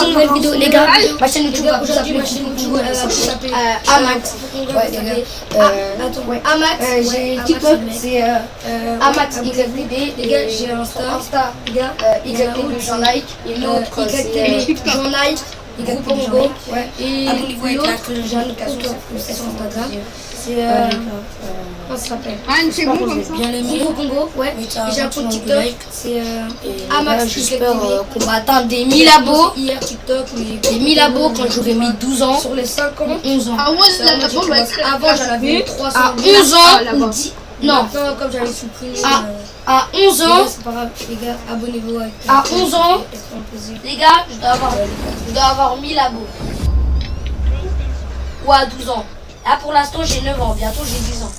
nouvelle vidéo, les gars. Ma chaîne YouTube va Aujourd'hui, ma chaîne YouTube va s'appeler Amax. Ouais, les gars. Amax, j'ai TikTok, c'est Amax YTB. Les gars, j'ai Insta. Les gars, YTB, j'en like. Et l'autre, YTB, j'en like. Groupe Bongo. Et Abonnez-vous avec l'autre, la cloche j'ai un de autre compte notification. sur Instagram. C'est comment ça s'appelle C'est bon comme ça. Bien aimé. Groupe Bongo, ouais. Mais Et t'as j'ai un un compte petit TikTok. like. C'est Amax, Amax j'espère YTB. qu'on va atteindre des 1000 abos. Hier TikTok, Des 1000 abos quand j'aurai mis 12 ans. sur les 5 ans. 11 ans. Ah, moi, la bombe va être Avant, j'en avais 300. À 11 Ah, là-bas. ans. Non, Maintenant, comme j'avais supprimé. à 11 Les ans. gars, c'est pas grave. Les gars, abonnez-vous avec À 11 ans. c'est un plaisir. Les gars, je dois avoir 1000 abos. Ou à 12 ans. Là pour l'instant j'ai 9 ans, bientôt j'ai 10 ans.